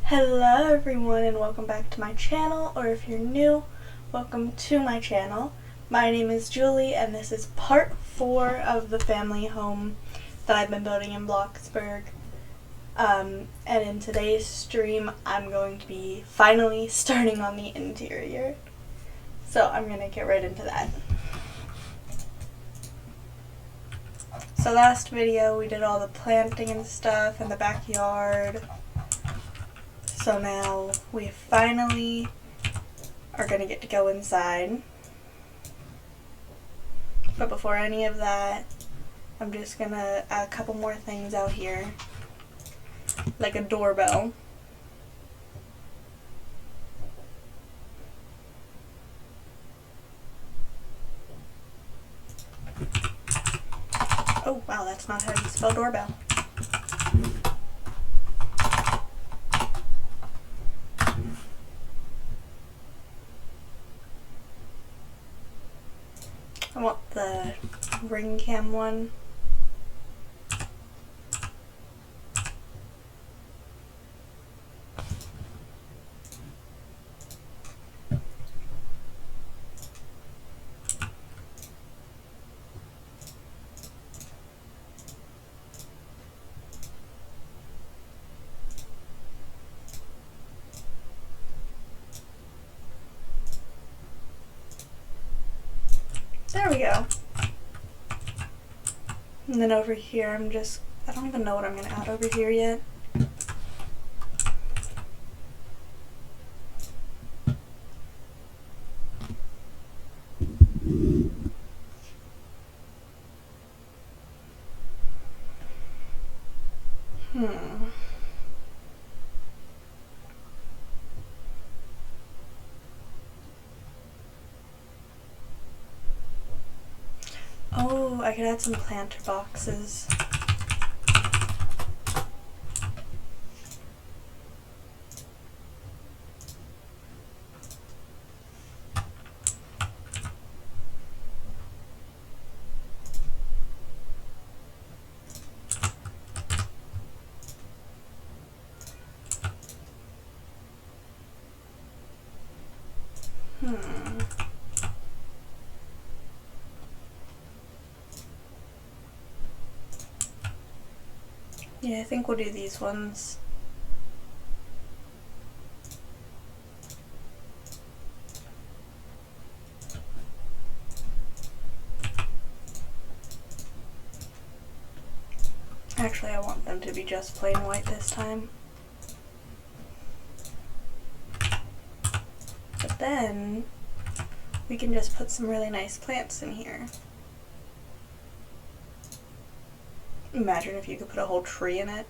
Hello everyone and welcome back to my channel, or if you're new, welcome to my channel. My name is Julie and this is part 4 of the family home that I've been building in Bloxburg. And in today's stream I'm going to be finally starting on the interior. So I'm going to get right into that. So last video we did all the planting and stuff in the backyard. So now we finally are going to get to go inside. But before any of that, I'm just going to add a couple more things out here. Like a doorbell. Oh wow, that's not how you spell doorbell. I want the ring cam one. There we go. And then over here I don't even know what I'm going to add over here yet. Oh, I could add some planter boxes. Yeah, I think we'll do these ones. Actually, I want them to be just plain white this time. But then we can just put some really nice plants in here. Imagine if you could put a whole tree in it.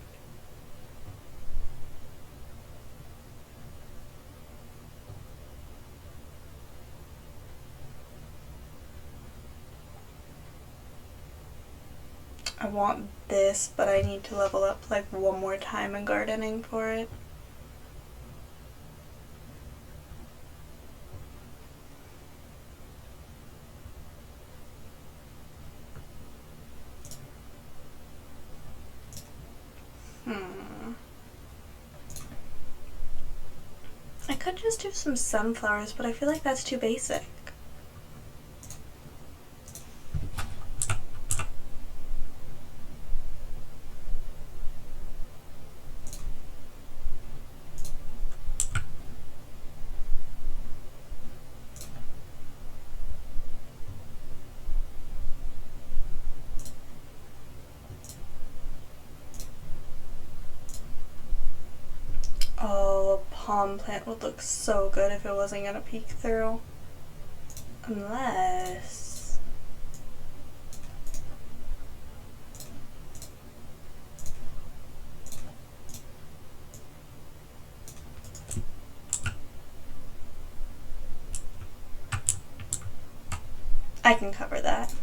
I want this, but I need to level up like one more time in gardening for it. I could just do some sunflowers, but I feel like that's too basic. Oh, a palm plant would look so good if it wasn't gonna peek through. Unless... I can cover that.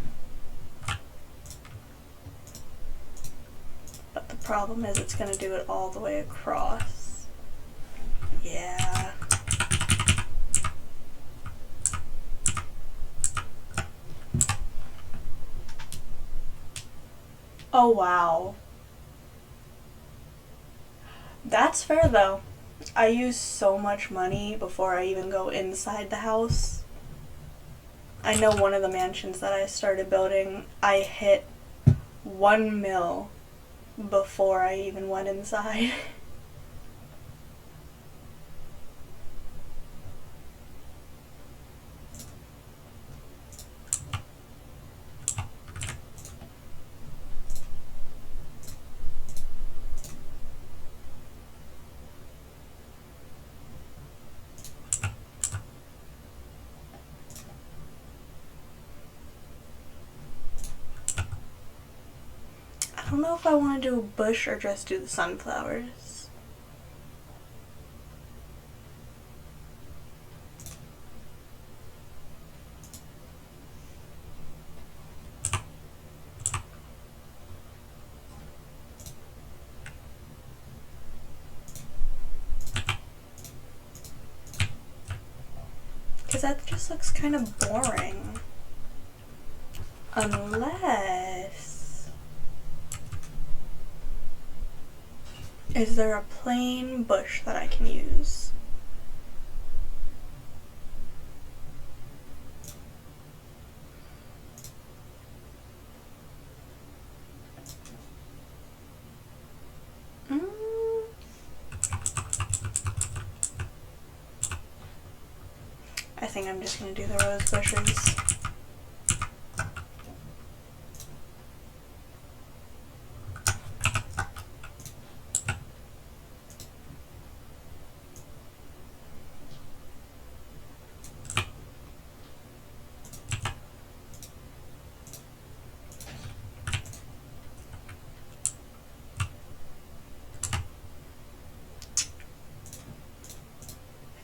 But the problem is it's gonna do it all the way across. Yeah. Oh wow. That's fair though. I use so much money before I even go inside the house. I know one of the mansions that I started building, I hit 1 mil before I even went inside. I don't know if I want to do a bush or just do the sunflowers. Because that just looks kind of boring. Unless... Is there a plain bush that I can use? I think I'm just going to do the rose bushes.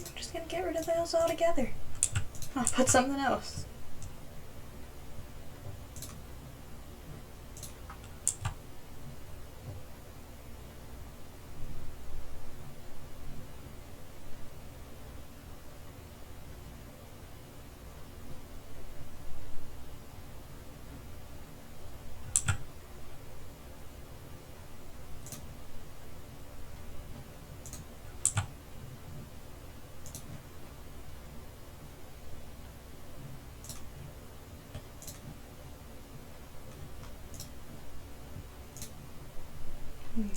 I'm just going to get rid of those altogether. I'll put something else. No.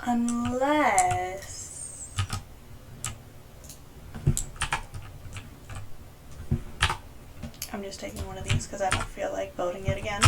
Unless... I'm just taking one of these because I don't feel like voting it again.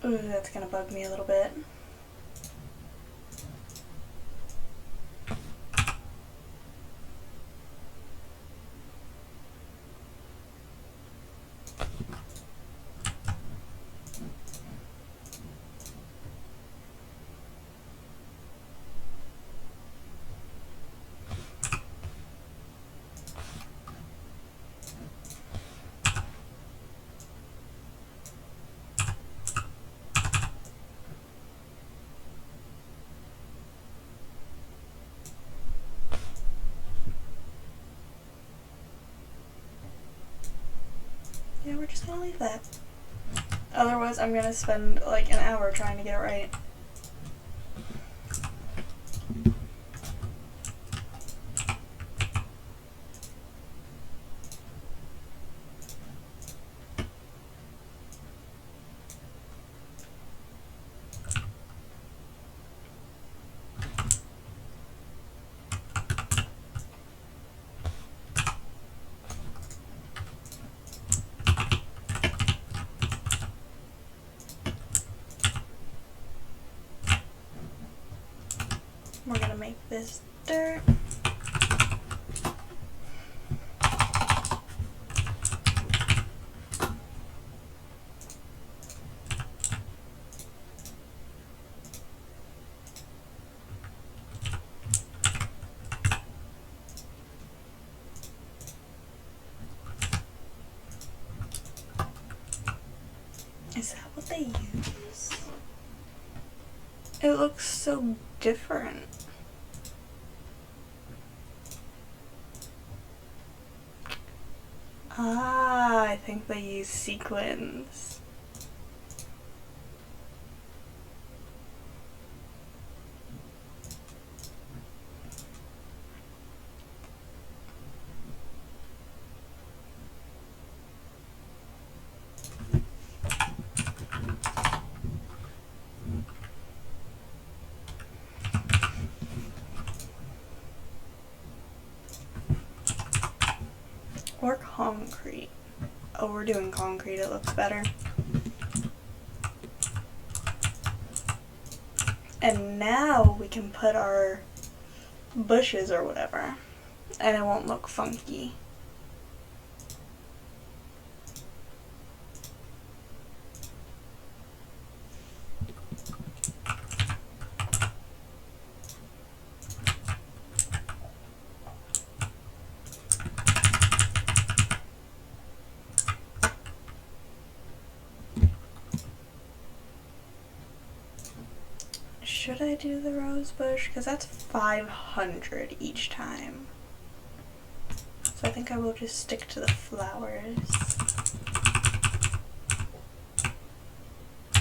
Ooh, that's gonna bug me a little bit. Yeah, we're just gonna leave that. Otherwise, I'm gonna spend like an hour trying to get it right. We're gonna make this dirt. It looks so different. Ah, I think they use sequins. Or concrete. Oh, we're doing concrete, it looks better. And now we can put our bushes or whatever, and it won't look funky. Should I do the rose bush? Because that's 500 each time. So I think I will just stick to the flowers.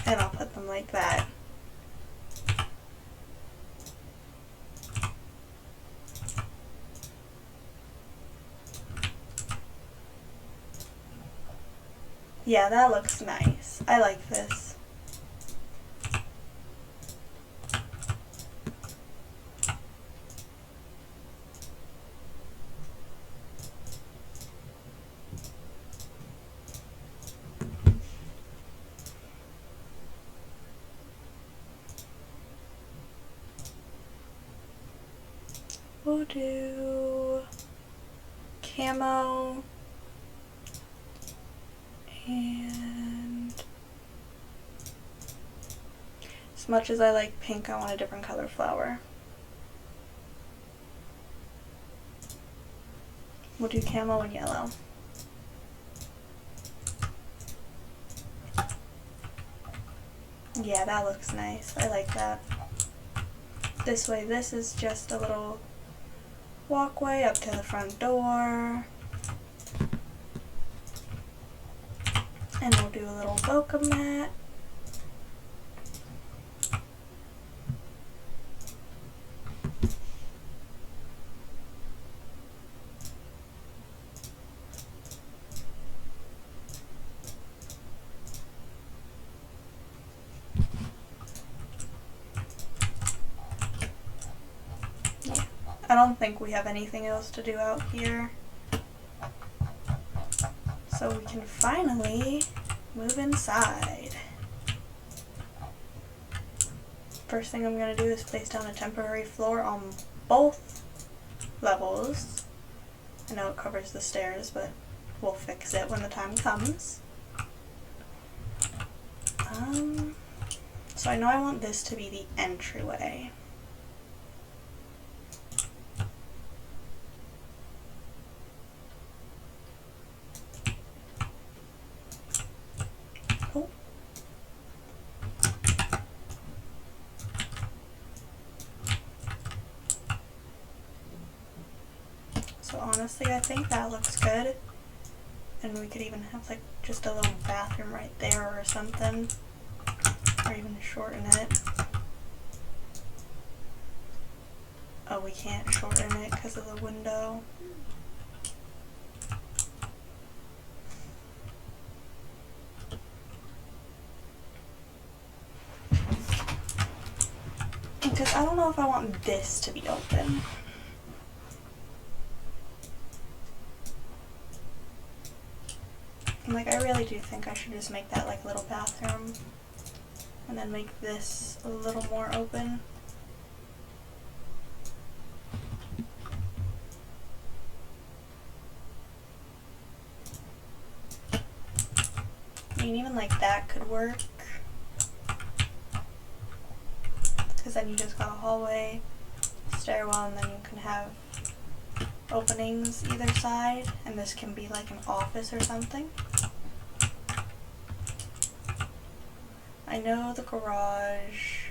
And I'll put them like that. Yeah, that looks nice. I like this. We'll do camo and as much as I like pink, I want a different color flower. We'll do camo and yellow. Yeah, that looks nice. I like that. This way, this is just a little walkway up to the front door. And we'll do a little welcome mat. I don't think we have anything else to do out here. So we can finally move inside. First thing I'm going to do is place down a temporary floor on both levels. I know it covers the stairs, but we'll fix it when the time comes. So I know I want this to be the entryway. So honestly, I think that looks good. And we could even have like just a little bathroom right there or something. Or even shorten it. Oh, we can't shorten it because of the window. Because I don't know if I want this to be open. Like, I really do think I should just make that like a little bathroom and then make this a little more open. I mean, even like that could work, because then you just got a hallway, stairwell, and then you can have openings either side, and this can be like an office or something. I know the garage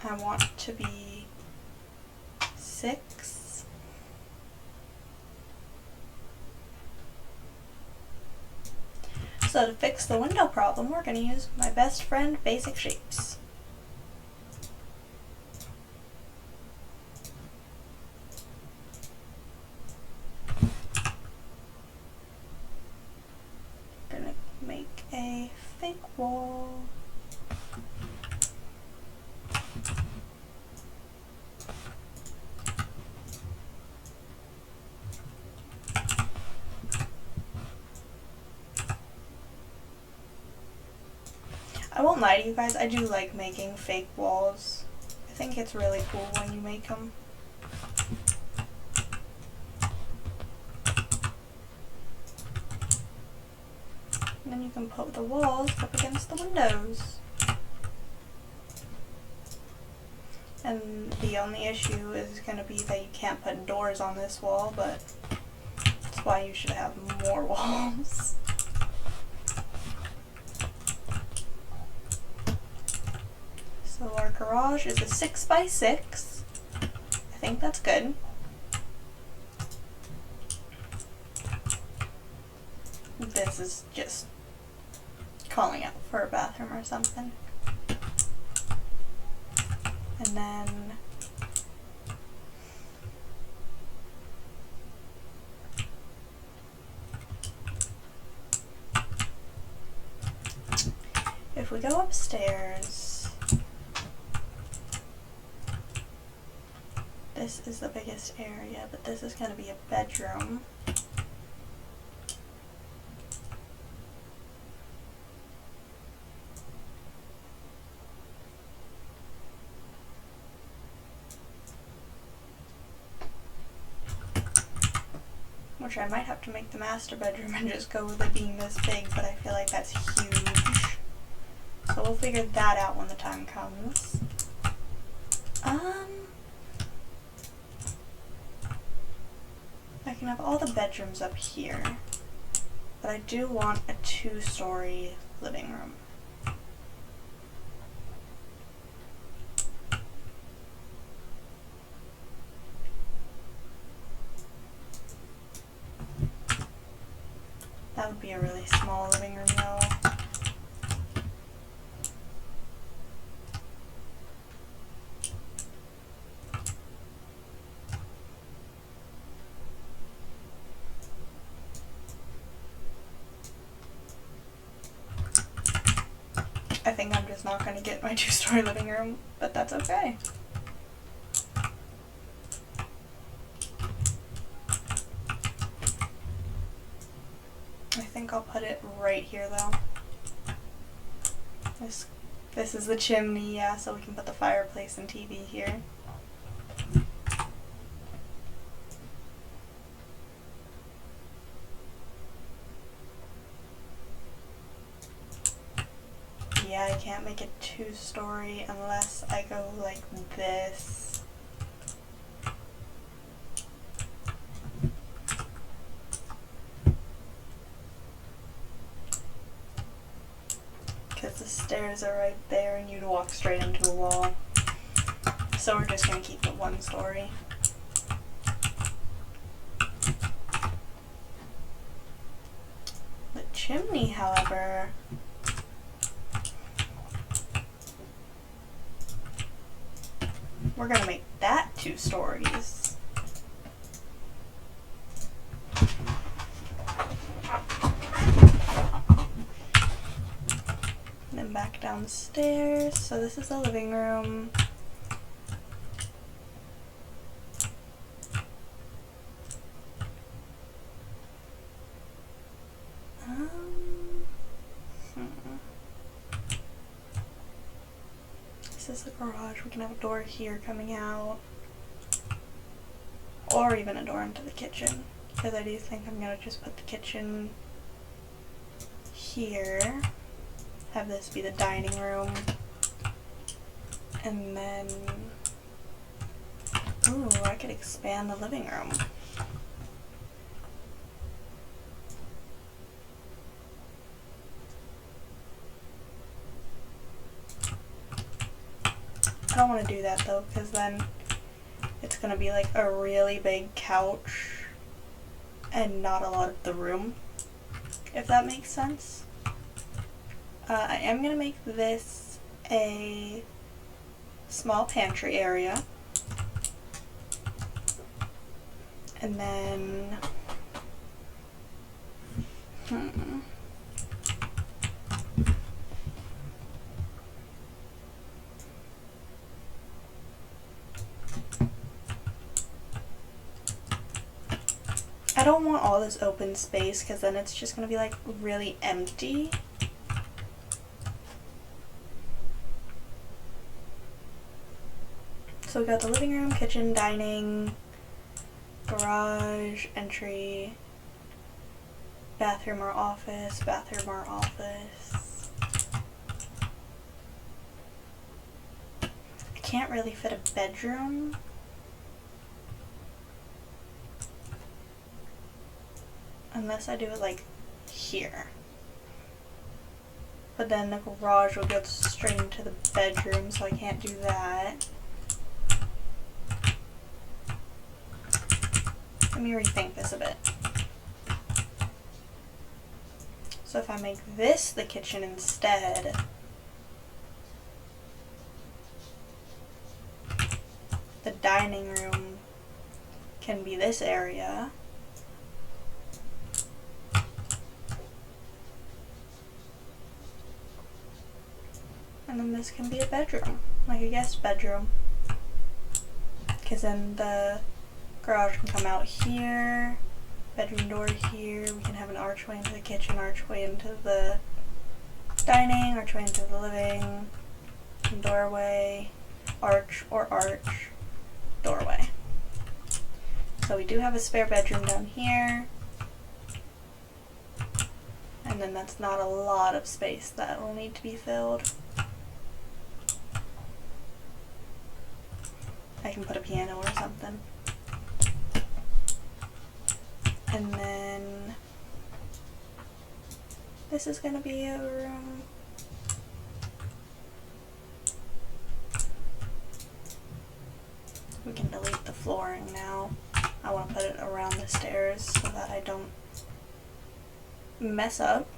I want to be 6. So to fix the window problem, we're going to use my best friend, Basic Shapes. Going to make a fake wall. I won't lie to you guys, I do like making fake walls. I think it's really cool when you make them. And then you can put the walls up against the windows. And the only issue is going to be that you can't put doors on this wall, but that's why you should have more walls. So our garage is a 6x6. I think that's good. This is just calling out for a bathroom or something. And then if we go upstairs, this is the biggest area, but this is going to be a bedroom. Which I might have to make the master bedroom and just go with it being this big, but I feel like that's huge. So we'll figure that out when the time comes. I can have all the bedrooms up here, but I do want a 2-story living room. That would be a really small living room though. I think I'm just not going to get my 2-story living room, but that's okay. I think I'll put it right here though. This is the chimney, yeah, so we can put the fireplace and TV here. Yeah, I can't make it 2-story unless I go like this. Because the stairs are right there and you'd walk straight into a wall. So we're just going to keep it 1-story. The chimney, however, we're going to make that 2 stories. And then back downstairs. So this is the living room. This is the garage. We can have a door here coming out, or even a door into the kitchen, because I do think I'm going to just put the kitchen here, have this be the dining room, and then, ooh, I could expand the living room. I don't want to do that though, because then it's going to be like a really big couch and not a lot of the room, if that makes sense. I am going to make this a small pantry area. And then, I don't want all this open space because then it's just going to be like really empty. So we got the living room, kitchen, dining, garage, entry, bathroom or office, bathroom or office. I can't really fit a bedroom. Unless I do it like here. But then the garage will go straight into the bedroom, so I can't do that. Let me rethink this a bit. So if I make this the kitchen instead, the dining room can be this area. And then this can be a bedroom, like a guest bedroom. Because then the garage can come out here, bedroom door here, we can have an archway into the kitchen, archway into the dining, archway into the living, doorway, arch or arch, doorway. So we do have a spare bedroom down here. And then that's not a lot of space that will need to be filled. I can put a piano or something. And then this is going to be a room. We can delete the flooring now. I want to put it around the stairs so that I don't mess up.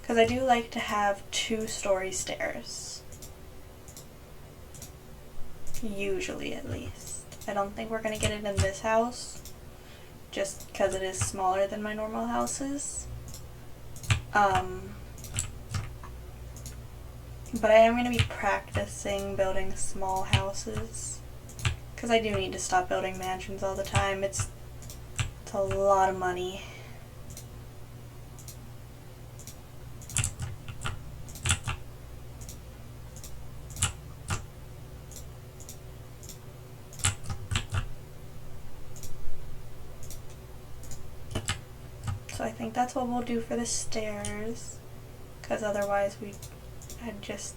Because I do like to have 2-story stairs. Usually, at least. I don't think we're going to get it in this house, just because it is smaller than my normal houses. But I am going to be practicing building small houses, because I do need to stop building mansions all the time. It's a lot of money. So I think that's what we'll do for the stairs, because otherwise I'd just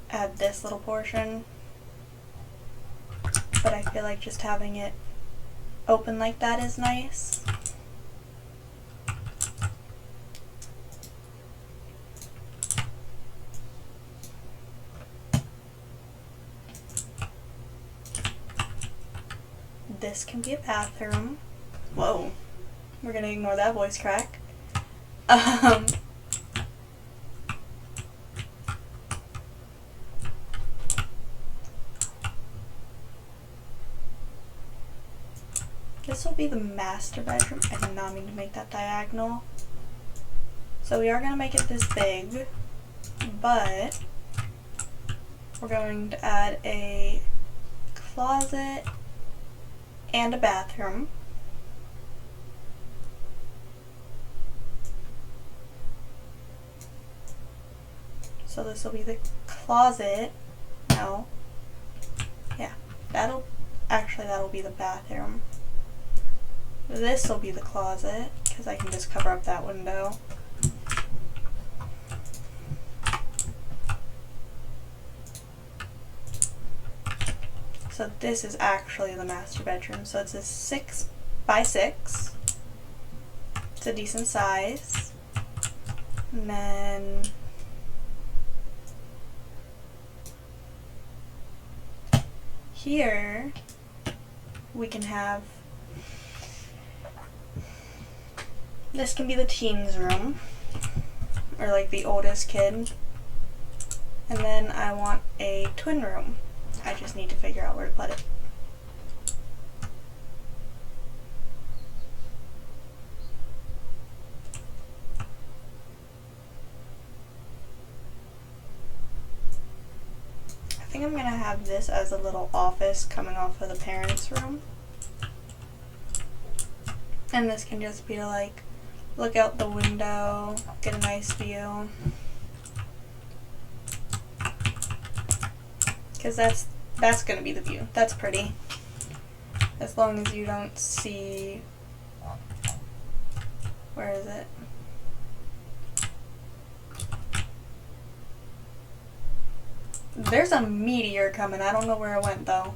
add this little portion. But I feel like just having it open like that is nice. This can be a bathroom. Whoa. We're gonna ignore that voice crack. This will be the master bedroom. I did not mean to make that diagonal. So we are gonna make it this big, but we're going to add a closet and a bathroom. So this will be the closet. No. Yeah, that'll be the bathroom. This will be the closet, because I can just cover up that window. So this is actually the master bedroom. So it's a 6 by 6. It's a decent size. And then here we can have, this can be the teens room, or like the oldest kid. And then I want a twin room. I just need to figure out where to put it. I think I'm gonna have this as a little office coming off of the parents' room. And this can just be to like look out the window, get a nice view. Because that's gonna be the view. That's pretty. As long as you don't see, where is it? There's a meteor coming. I don't know where it went though.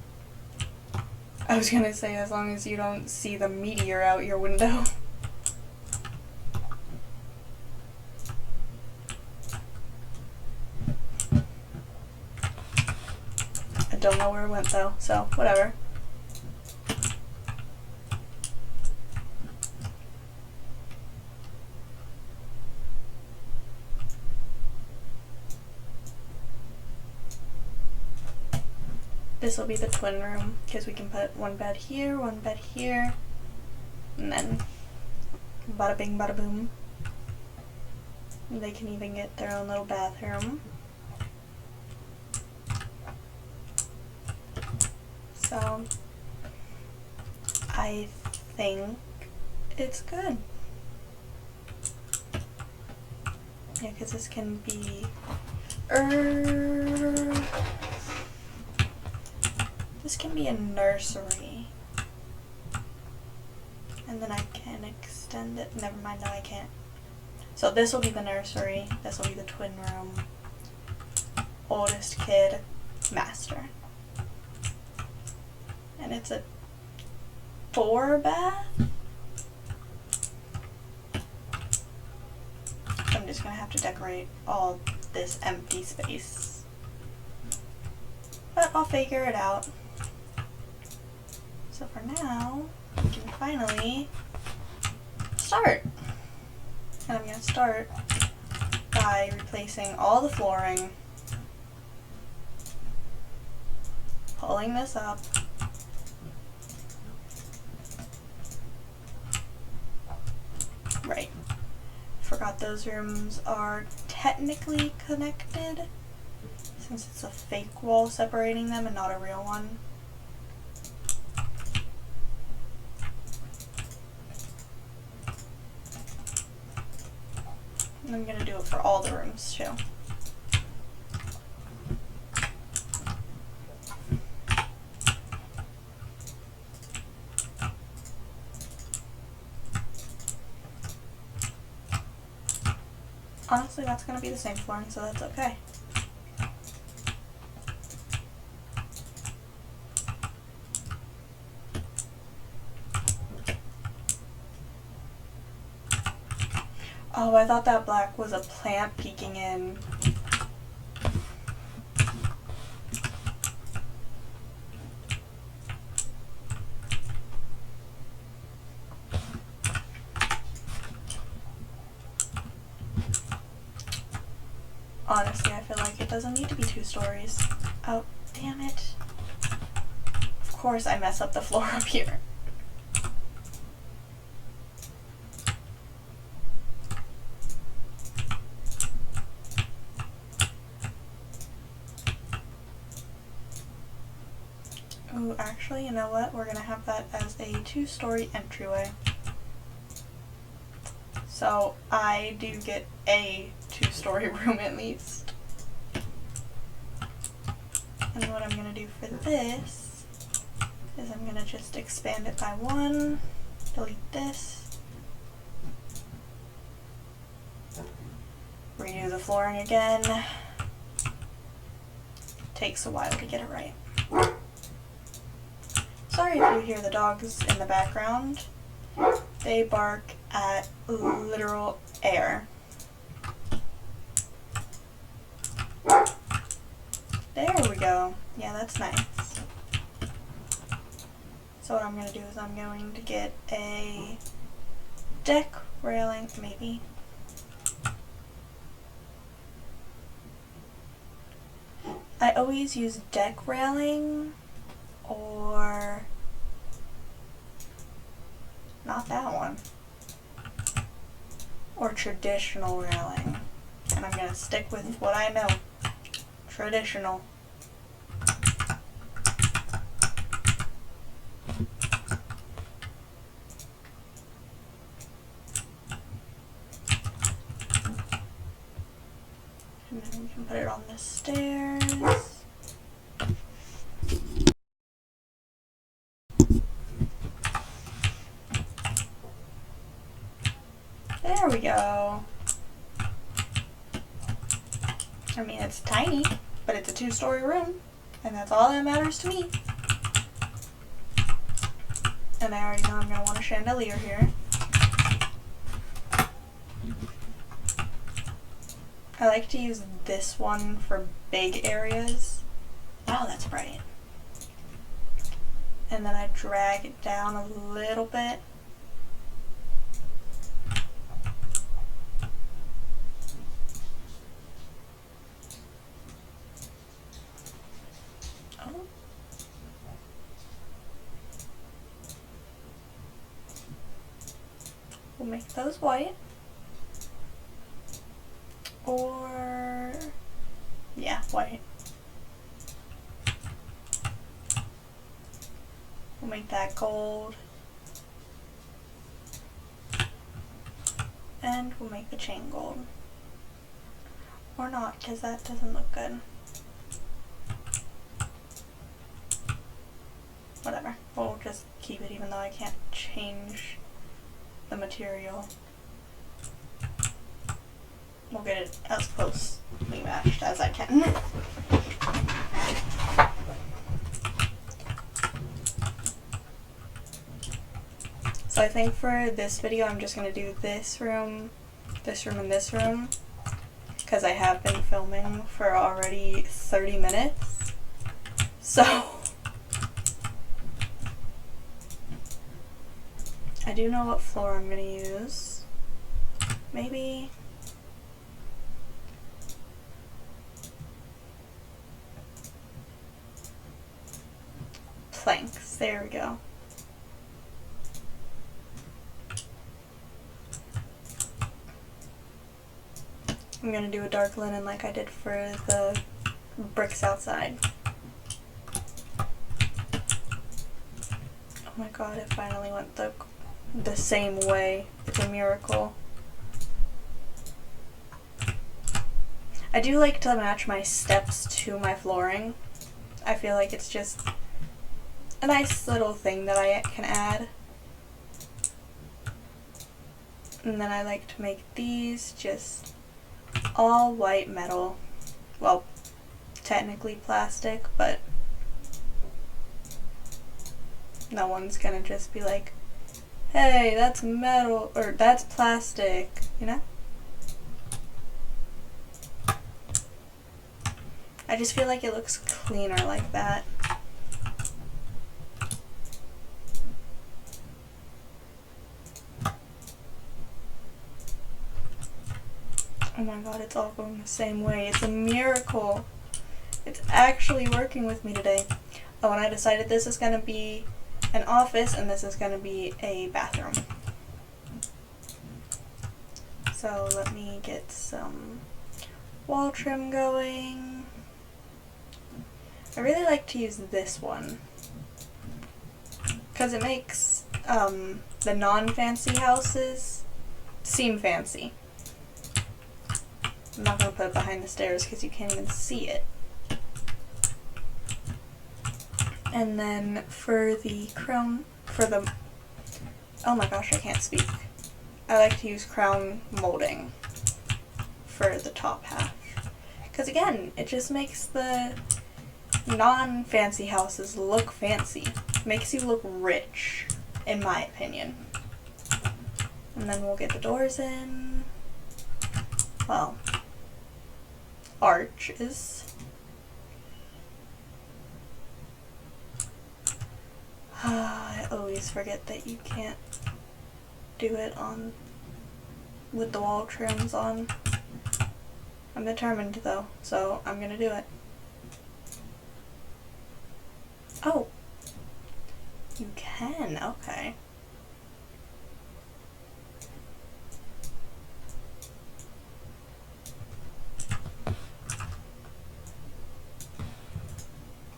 I was gonna say, as long as you don't see the meteor out your window. I don't know where it went though, so whatever. This will be the twin room, because we can put one bed here, and then bada bing bada boom. They can even get their own little bathroom. So I think it's good. Yeah, because this can be this can be a nursery. And then I can extend it. Never mind, no I can't. So this will be the nursery, this will be the twin room, oldest kid, master. And it's a 4-bath. I'm just gonna have to decorate all this empty space. But I'll figure it out. So for now, we can finally start. And I'm gonna start by replacing all the flooring, pulling this up, right. Forgot those rooms are technically connected since it's a fake wall separating them and not a real one. And I'm gonna do it for all the rooms too. Honestly, that's gonna be the same flooring, so that's okay. Oh, I thought that black was a plant peeking in. Honestly, I feel like it doesn't need to be 2 stories. Oh, damn it. Of course I mess up the floor up here. Ooh, actually, you know what? We're gonna have that as a 2-story entryway. So I do get a 2-story room at least. And what I'm gonna do for this is I'm gonna just expand it by 1, delete this, redo the flooring again. Takes a while to get it right. Sorry if you hear the dogs in the background. They bark at literal air. There we go. Yeah, that's nice. So what I'm going to do is I'm going to get a deck railing, maybe. I always use deck railing or not that one, or traditional railing, and I'm going to stick with what I know, traditional. And then we can put it on the stairs. There we go. I mean, it's tiny, but it's a 2-story room, and that's all that matters to me. And I already know I'm going to want a chandelier here. I like to use this one for big areas. Oh, that's bright. And then I drag it down a little bit. Oh. We'll make those white. Or, yeah, white. We'll make that gold. And we'll make the chain gold. Or not, because that doesn't look good. Whatever. We'll just keep it even though I can't change the material. We'll get it as closely matched as I can. So I think for this video I'm just going to do this room, and this room, because I have been filming for already 30 minutes. So I do know what floor I'm going to use. Maybe planks. There we go. I'm going to do a dark linen like I did for the bricks outside. Oh my god, it finally went the same way. It's a miracle. I do like to match my steps to my flooring. I feel like it's just a nice little thing that I can add. And then I like to make these just all white metal. Well, technically plastic, but no one's gonna just be like, hey, that's metal, or that's plastic, you know? I just feel like it looks cleaner like that. Oh my god, it's all going the same way. It's a miracle. It's actually working with me today. Oh, and I decided this is going to be an office and this is going to be a bathroom. So let me get some wall trim going. I really like to use this one because it makes the non-fancy houses seem fancy. I'm not going to put it behind the stairs because you can't even see it. And then for the crown, oh my gosh, I can't speak. I like to use crown molding for the top half. Because again, it just makes the non-fancy houses look fancy. Makes you look rich, in my opinion. And then we'll get the doors in. Well, arches. always forget that you can't do it on with the wall trims on. I'm determined though, so I'm gonna do it. Oh, you can, okay.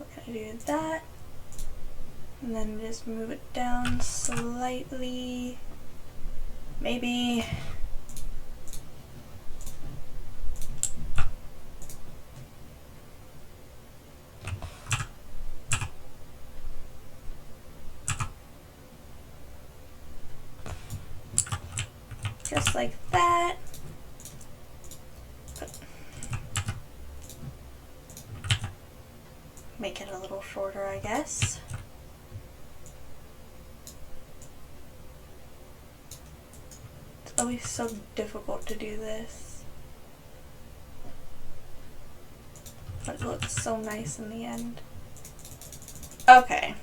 We're gonna do that, and then just move it down slightly, maybe. Just like that. Make it a little shorter, I guess. It's always so difficult to do this, but it looks so nice in the end. Okay.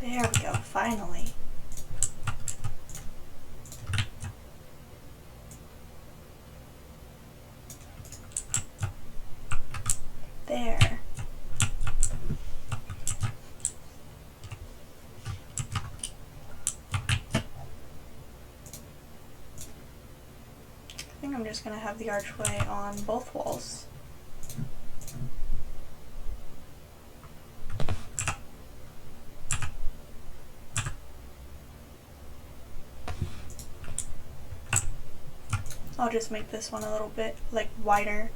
There we go, finally. There. I think I'm just gonna have the archway on both walls. I'll just make this one a little bit like wider.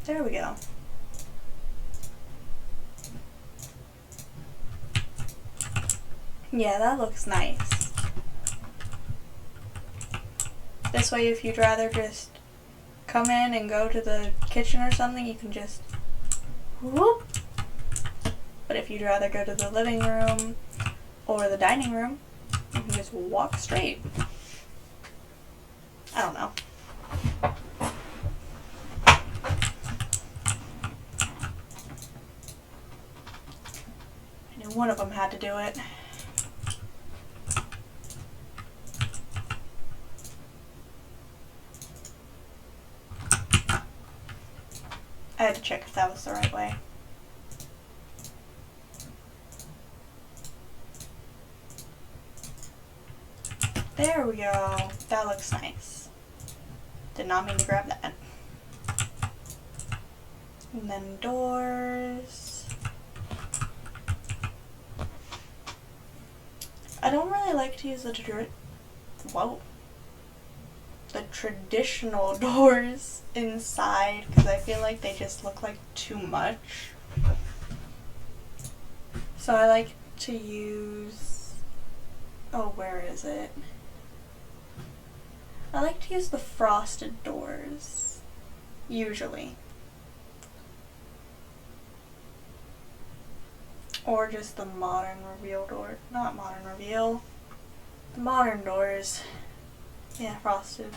There we go. Yeah, that looks nice. This way, if you'd rather just come in and go to the kitchen or something, you can just whoop. But if you'd rather go to the living room or the dining room, you can just walk straight. I don't know. I knew one of them had to do it. I had to check if that was the right way. There we go. That looks nice. Did not mean to grab that. And then doors. I don't really like to use the traditional doors inside because I feel like they just look like too much. So I like to use, oh, where is it? I like to use the frosted doors, usually. Or just the modern reveal door. Not modern reveal. The modern doors. Yeah, frosted.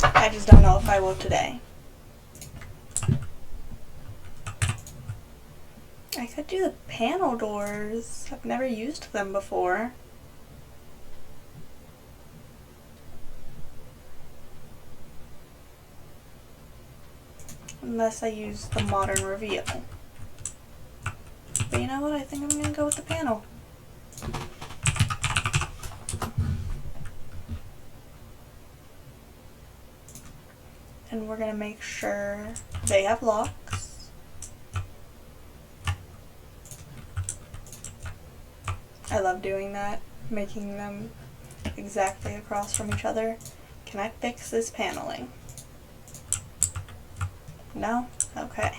I just don't know if I will today. I could do the panel doors. I've never used them before. Unless I use the modern reveal. But you know what? I think I'm gonna go with the panel. And we're gonna make sure they have locks. I love doing that, making them exactly across from each other. Can I fix this paneling? No? Okay.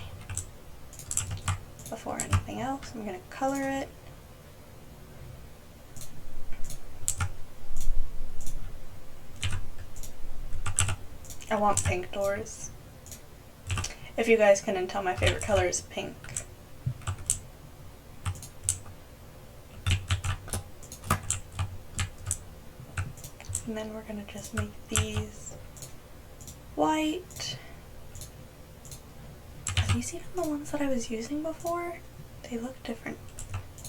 Before anything else, I'm gonna color it. I want pink doors. If you guys couldn't tell, my favorite color is pink. And then we're gonna just make these white. Have you seen the ones that I was using before? They look different.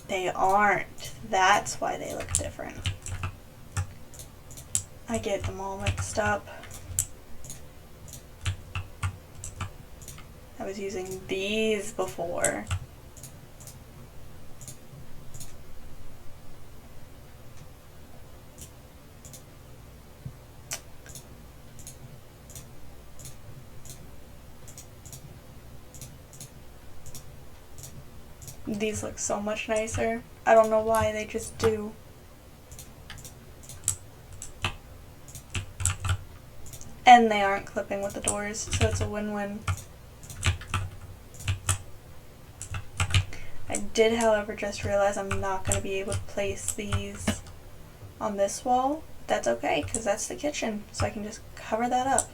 They aren't. That's why they look different. I get them all mixed up. I was using these before. These look so much nicer. I don't know why, they just do. And they aren't clipping with the doors, so it's a win-win. I did, however, just realize I'm not going to be able to place these on this wall. That's okay, because that's the kitchen, so I can just cover that up.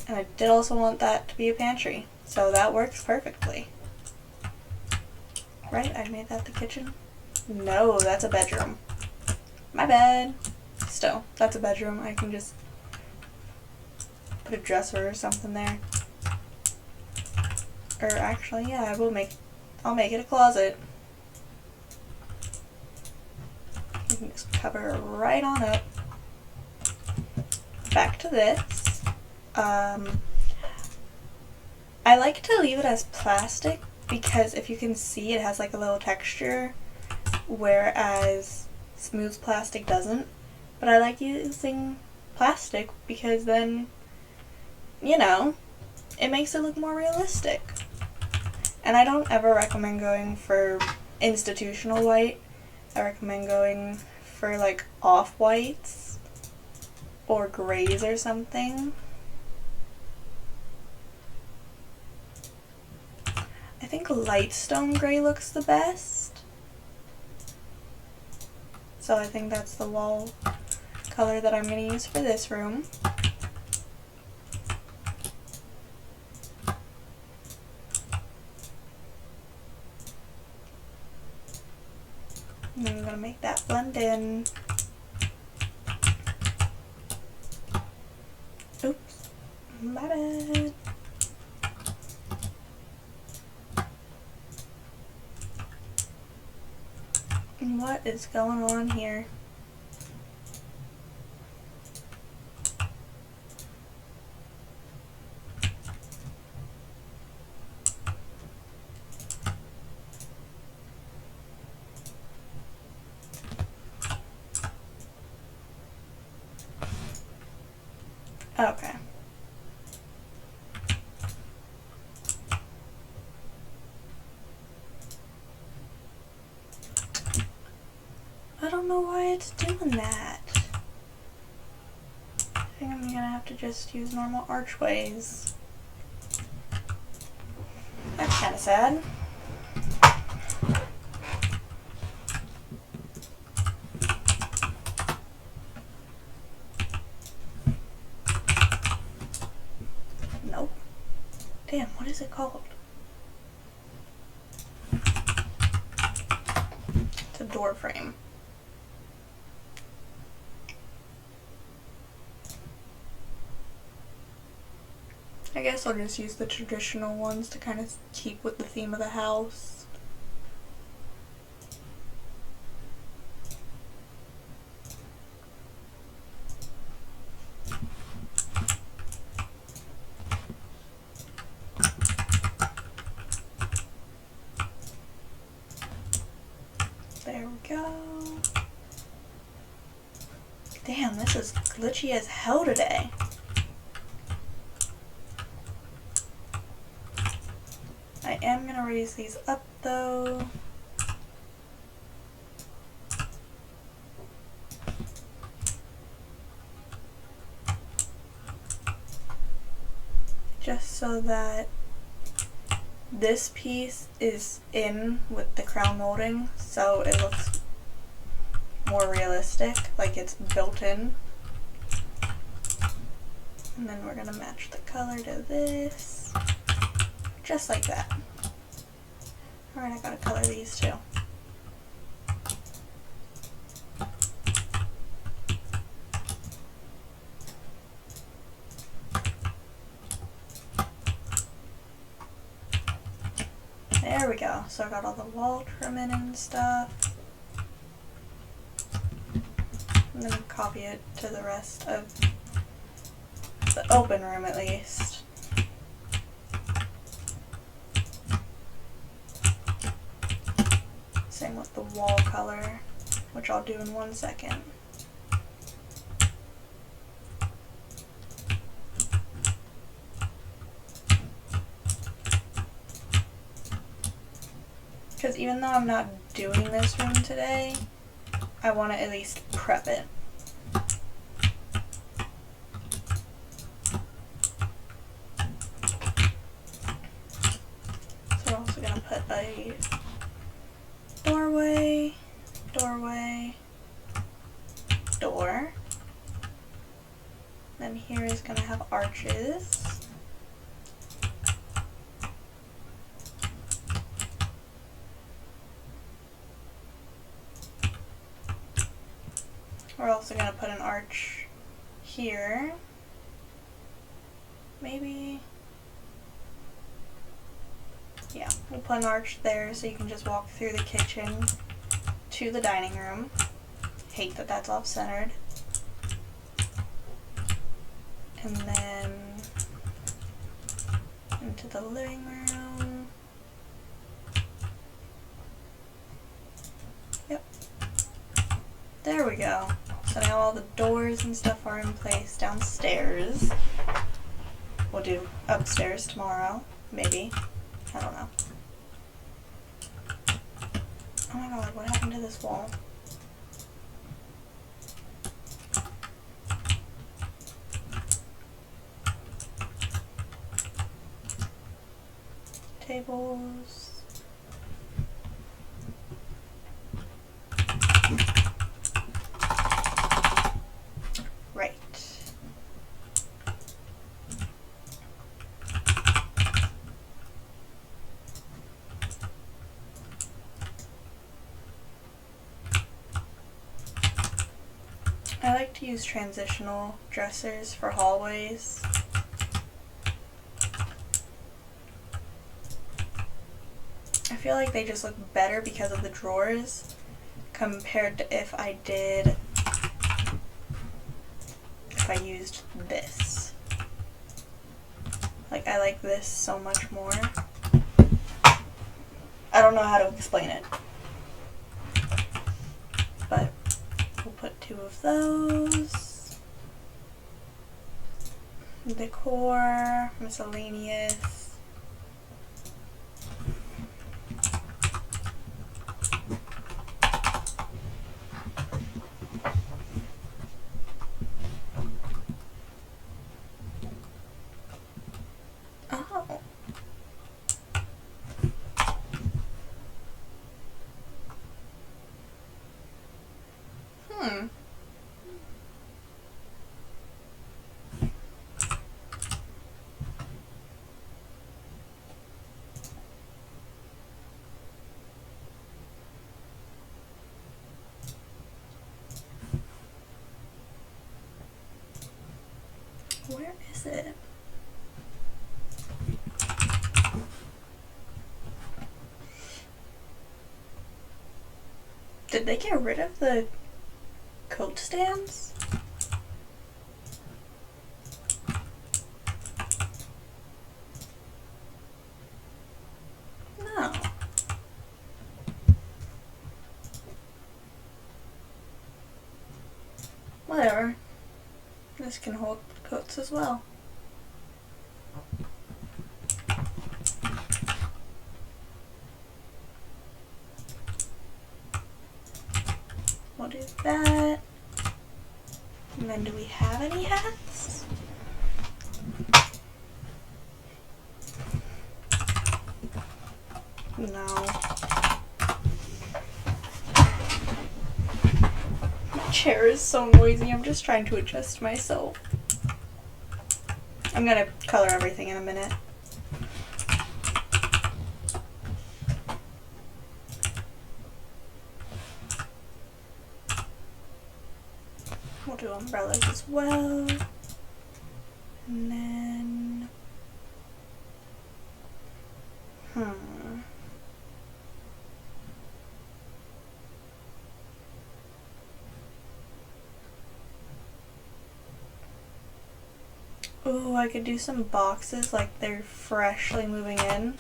And I did also want that to be a pantry, so that works perfectly. Right? I made that the kitchen? No, that's a bedroom. My bad. Still, that's a bedroom. I can just put a dresser or something there. Or actually, yeah, I'll make it a closet. You can just cover it right on up. Back to this. I like to leave it as plastic because if you can see, it has like a little texture, whereas smooth plastic doesn't. But I like using plastic because then, you know, it makes it look more realistic. And I don't ever recommend going for institutional white. I recommend going for like off-whites or grays or something. I think light stone gray looks the best. So I think that's the wall color that I'm going to use for this room. And then I'm going to make that blend in. Oops, my bad. What is going on here? Okay. I don't know why it's doing that. I think I'm gonna have to just use normal archways. That's kind of sad. Nope. Damn, what is it called? It's a door frame. I guess I'll just use the traditional ones to kind of keep with the theme of the house. There we go. Damn, this is glitchy as hell today. I am going to raise these up though. Just so that this piece is in with the crown molding, so it looks more realistic, like it's built in. And then we're gonna match the color to this, just like that. Alright, I gotta color these too. There we go. So I got all the wall trimming and stuff. I'm gonna copy it to the rest of the open room at least. Same with the wall color, which I'll do in 1 second. Because even though I'm not doing this room today, I want to at least prep it. So we're also going to put a doorway, door. Then here is going to have arches. We're also going to put an arch here. Maybe. Yeah, we'll put an arch there so you can just walk through the kitchen to the dining room. Hate that that's off-centered. And then into the living room. Yep. There we go. So now all the doors and stuff are in place downstairs. We'll do upstairs tomorrow, maybe. I don't know. Oh my god, what happened to this wall? Tables. Right. I like to use transitional dressers for hallways. I feel like they just look better because of the drawers compared to if I used this. Like, I like this so much more. I don't know how to explain it. But we'll put 2 of those. Decor, miscellaneous. Oh. Where is it? Did they get rid of the coat stands? No. Whatever. This can hold coats as well. We'll do that. And then do we have any hats? No. My chair is so noisy. I'm just trying to adjust myself. I'm gonna color everything in a minute. We'll do umbrellas as well. And then, ooh, I could do some boxes like they're freshly moving in.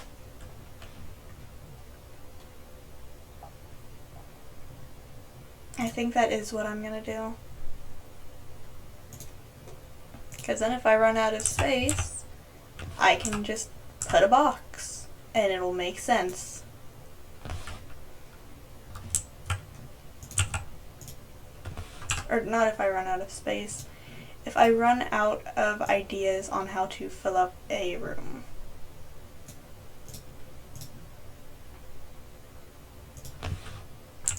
I think that is what I'm gonna do. Because then if I run out of space, I can just put a box and it'll make sense. Or not if I run out of space. If I run out of ideas on how to fill up a room.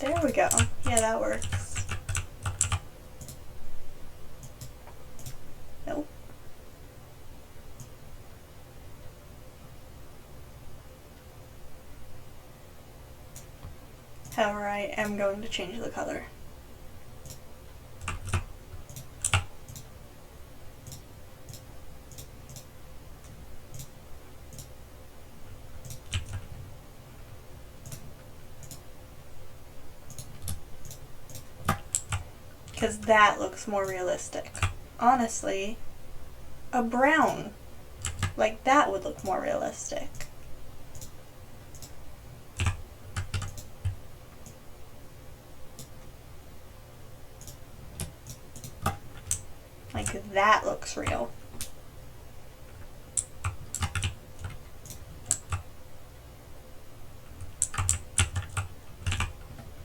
There we go. Yeah, that works. Nope. However, I am going to change the color. Because that looks more realistic. Honestly, a brown, like that would look more realistic. Like that looks real.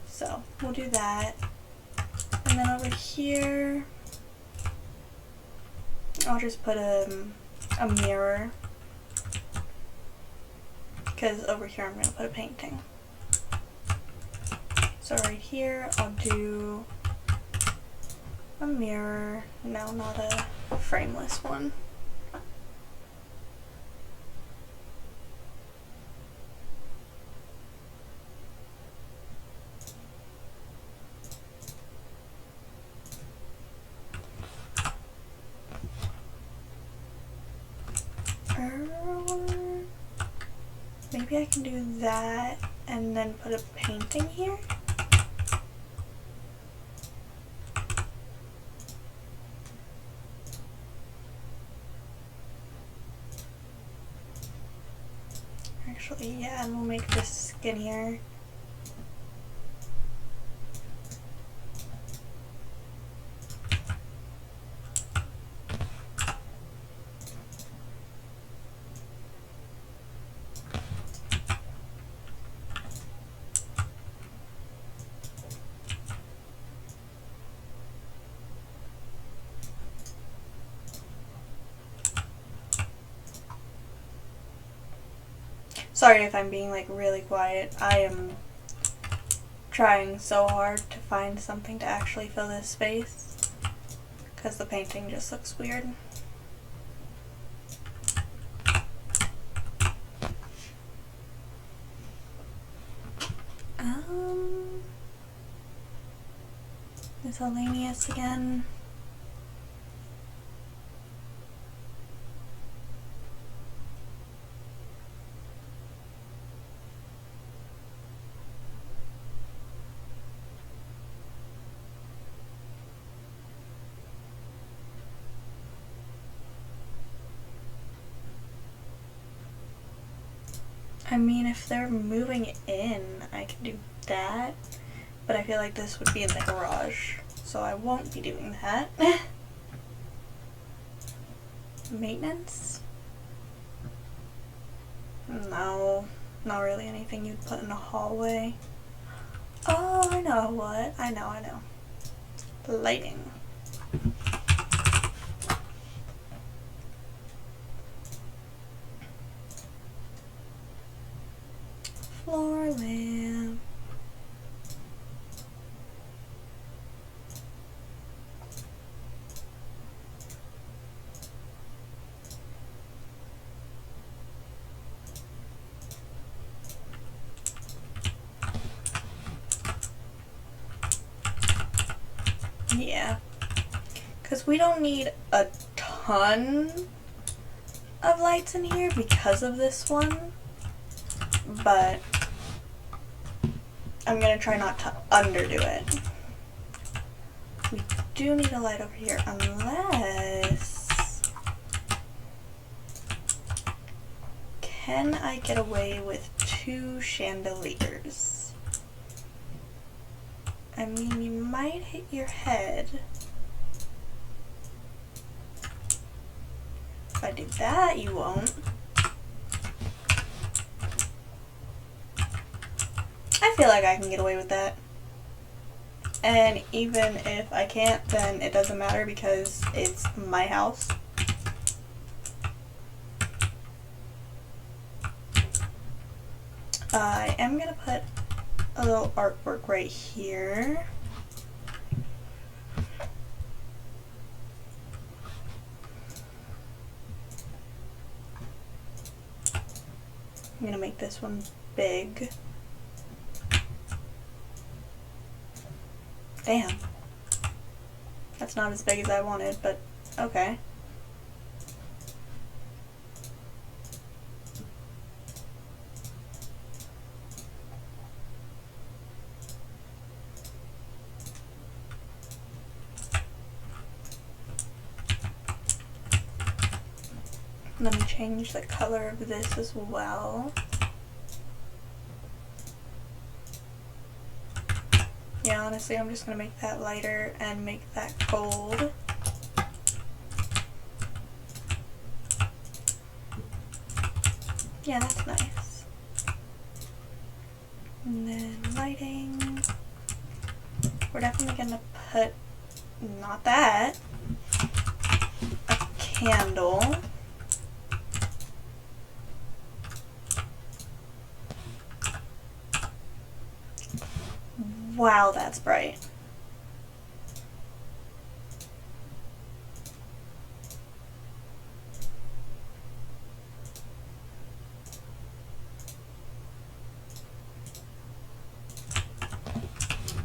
So we'll do that. And then over here, I'll just put a mirror, because over here I'm going to put a painting. So right here I'll do a mirror. No, not a frameless one. Maybe I can do that and then put a painting here. Actually, yeah, and we'll make this skinnier. Sorry if I'm being like really quiet. I am trying so hard to find something to actually fill this space because the painting just looks weird. Miscellaneous again. I mean, if they're moving in, I can do that, but I feel like this would be in the garage, so I won't be doing that. Maintenance? No, not really anything you'd put in a hallway. Oh, I know what. I know. Lighting. Floor lamp. Yeah. Because we don't need a ton of lights in here because of this one. But I'm going to try not to underdo it. We do need a light over here unless... Can I get away with 2 chandeliers? I mean, you might hit your head. If I do that, you won't. I feel like I can get away with that. And even if I can't, then it doesn't matter because it's my house. I am going to put a little artwork right here. I'm going to make this one big. Damn. That's not as big as I wanted, but okay. Let me change the color of this as well. Yeah, honestly, I'm just going to make that lighter and make that gold. Yeah, that's nice. And then lighting. We're definitely going to put, not that, a candle. Wow, that's bright.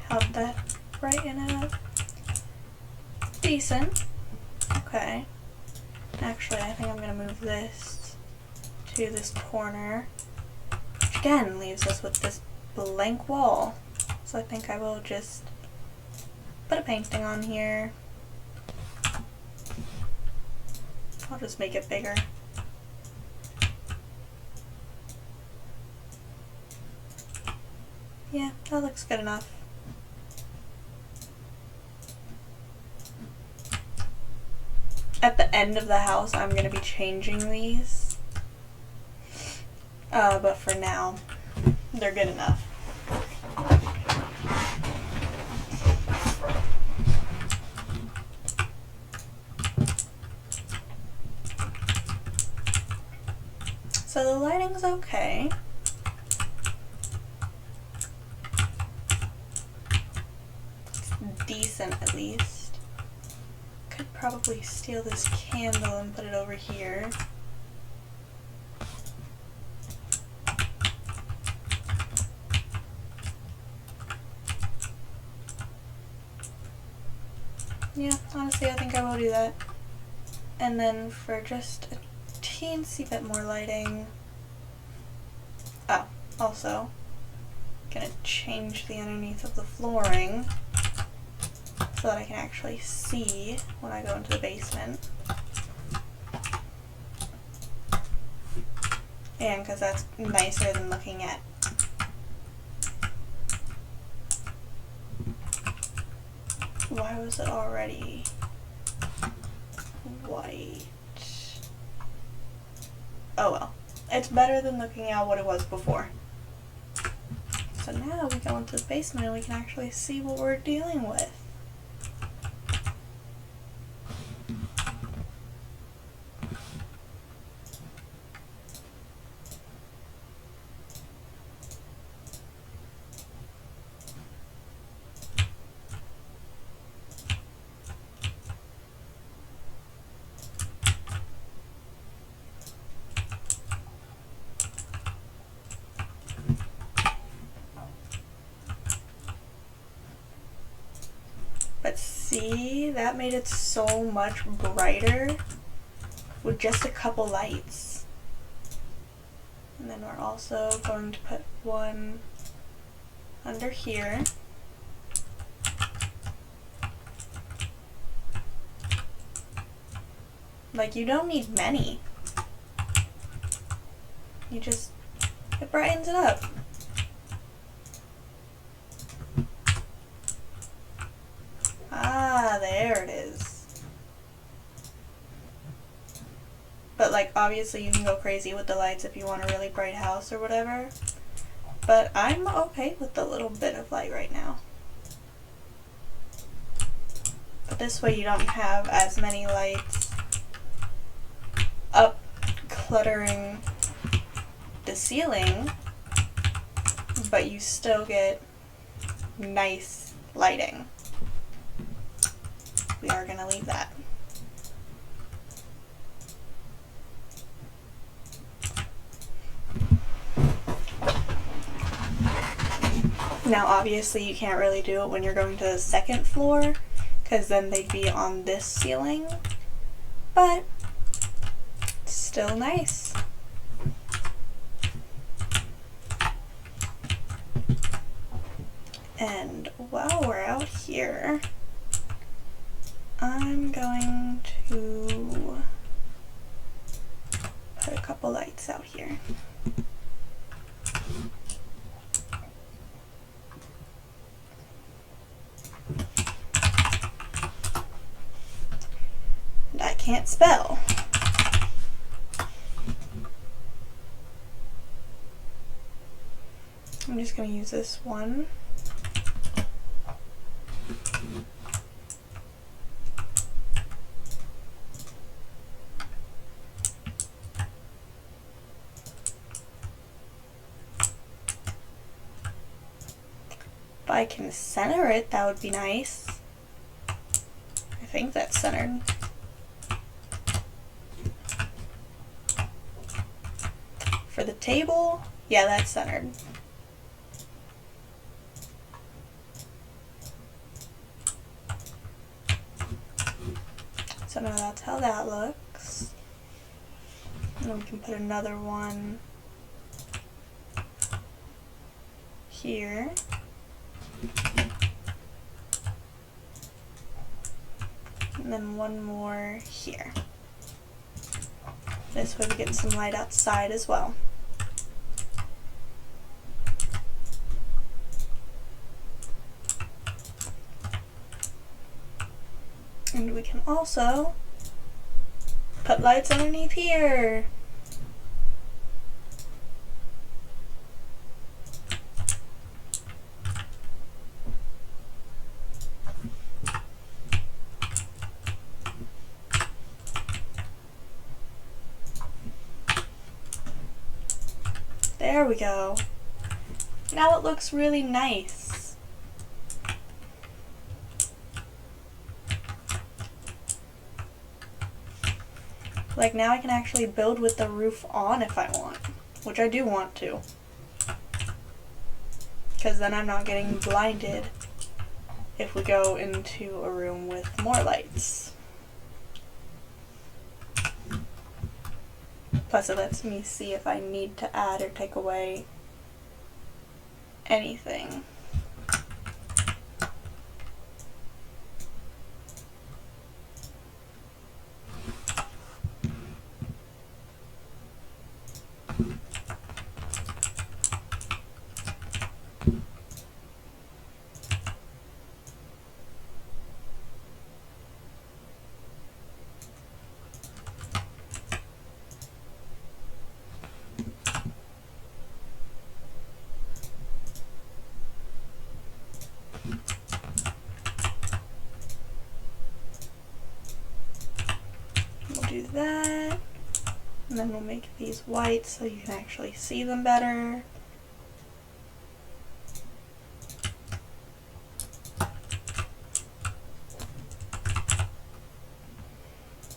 How'd that brighten up? Decent. Okay. Actually, I think I'm going to move this to this corner, which again leaves us with this blank wall. So I think I will just put a painting on here. I'll just make it bigger. Yeah, that looks good enough. At the end of the house, I'm going to be changing these. But for now, they're good enough. So the lighting's okay. It's decent at least. Could probably steal this candle and put it over here. Yeah, honestly, I think I will do that. And then for just a teensy bit more lighting. Oh, also, gonna change the underneath of the flooring so that I can actually see when I go into the basement. And because that's nicer than looking at why was it already white? Oh well. It's better than looking at what it was before. So now we go into the basement and we can actually see what we're dealing with. See, that made it so much brighter with just a couple lights. And then we're also going to put one under here. Like, you don't need many. It brightens it up. Ah, there it is. But like, obviously you can go crazy with the lights if you want a really bright house or whatever. But I'm okay with the little bit of light right now. But this way you don't have as many lights up cluttering the ceiling, but you still get nice lighting. We are going to leave that. Now obviously you can't really do it when you're going to the second floor, because then they'd be on this ceiling, but still nice. And while we're out here, I'm going to put a couple lights out here. And I can't spell. I'm just going to use this one. If I can center it, that would be nice. I think that's centered. For the table, yeah, that's centered. So now that's how that looks. And then we can put another one here. And then one more here. This way we get some light outside as well. And we can also put lights underneath here. There we go. Now it looks really nice. Like, now I can actually build with the roof on if I want, which I do want to. Because then I'm not getting blinded if we go into a room with more lights. Plus it lets me see if I need to add or take away anything. Do that, and then we'll make these white so you can actually see them better.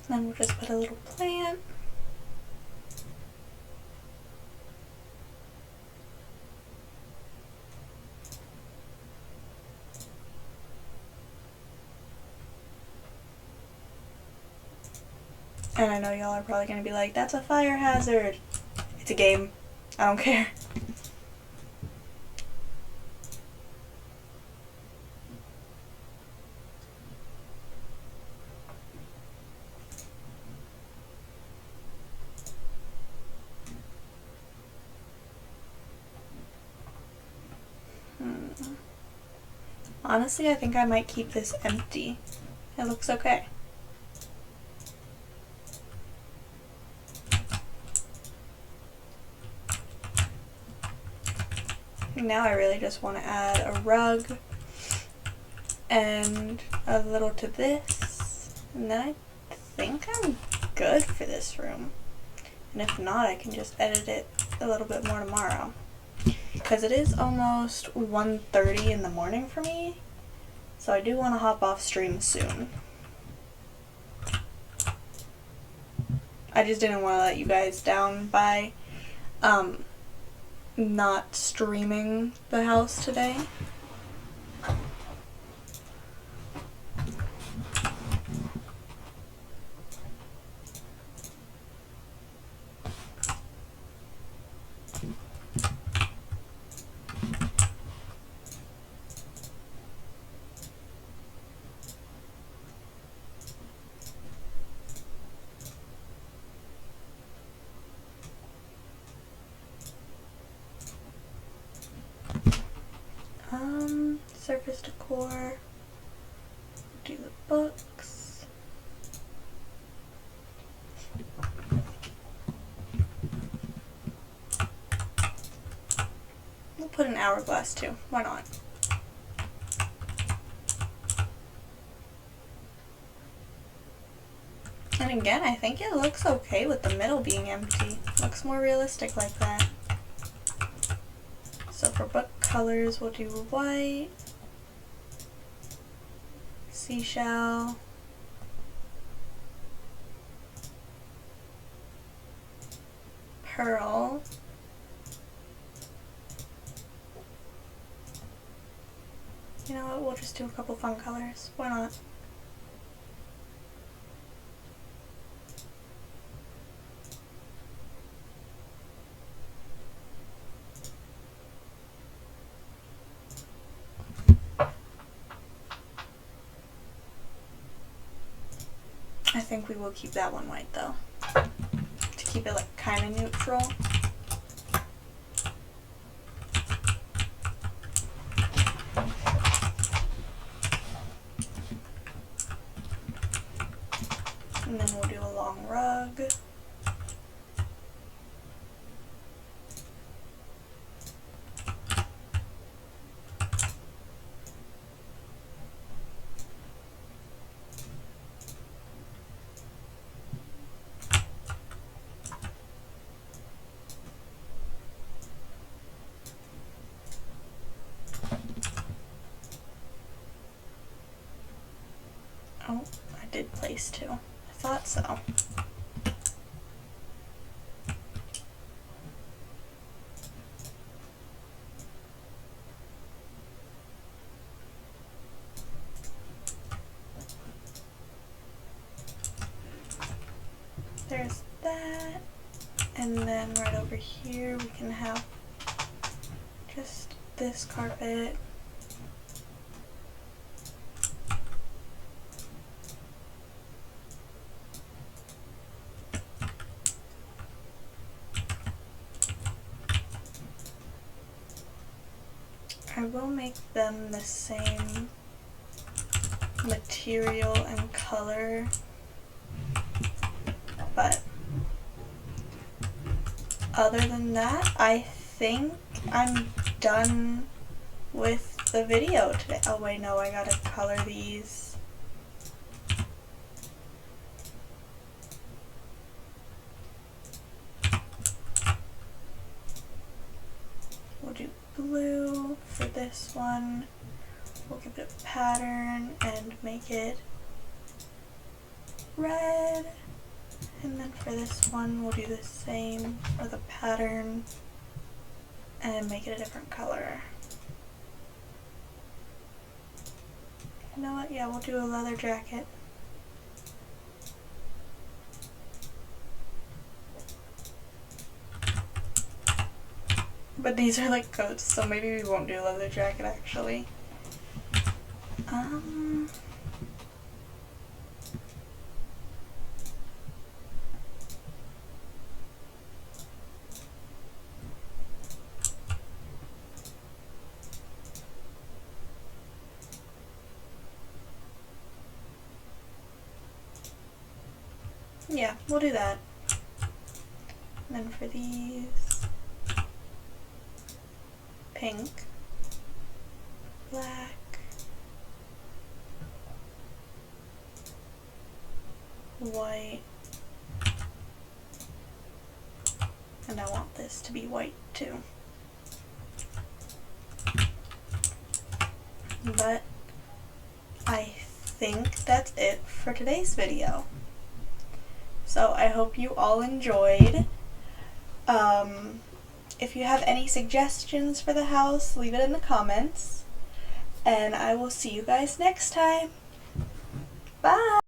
Then we'll just put a little plant. And I know y'all are probably going to be like, that's a fire hazard. It's a game. I don't care. Honestly, I think I might keep this empty. It looks okay. Now I really just want to add a rug and a little to this, and then I think I'm good for this room. And if not, I can just edit it a little bit more tomorrow. Because it is almost 1:30 in the morning for me, so I do want to hop off stream soon. I just didn't want to let you guys down by not streaming the house today. Surface decor, do the books. We'll put an hourglass too, why not? And again, I think it looks okay with the middle being empty. Looks more realistic like that. So for book colors, we'll do white, seashell, pearl, you know what, we'll just do a couple fun colors, why not? I think we will keep that one white though, to keep it like kind of neutral. And then we'll do a long rug. Oh, I did place two. I thought so. There's that. And then right over here we can have just this carpet. I will make them the same material and color, but other than that, I think I'm done with the video today. Oh wait, no, I gotta color these. We'll do blue for this one. We'll give it a pattern and make it red. And then for this one, we'll do the same with a pattern and make it a different color. You know what? Yeah, we'll do a leather jacket. But these are like coats, so maybe we won't do leather jacket actually. Yeah, we'll do that. And then for these, pink, black, white, and I want this to be white too. But I think that's it for today's video. So I hope you all enjoyed. If you have any suggestions for the house, leave it in the comments. And I will see you guys next time. Bye!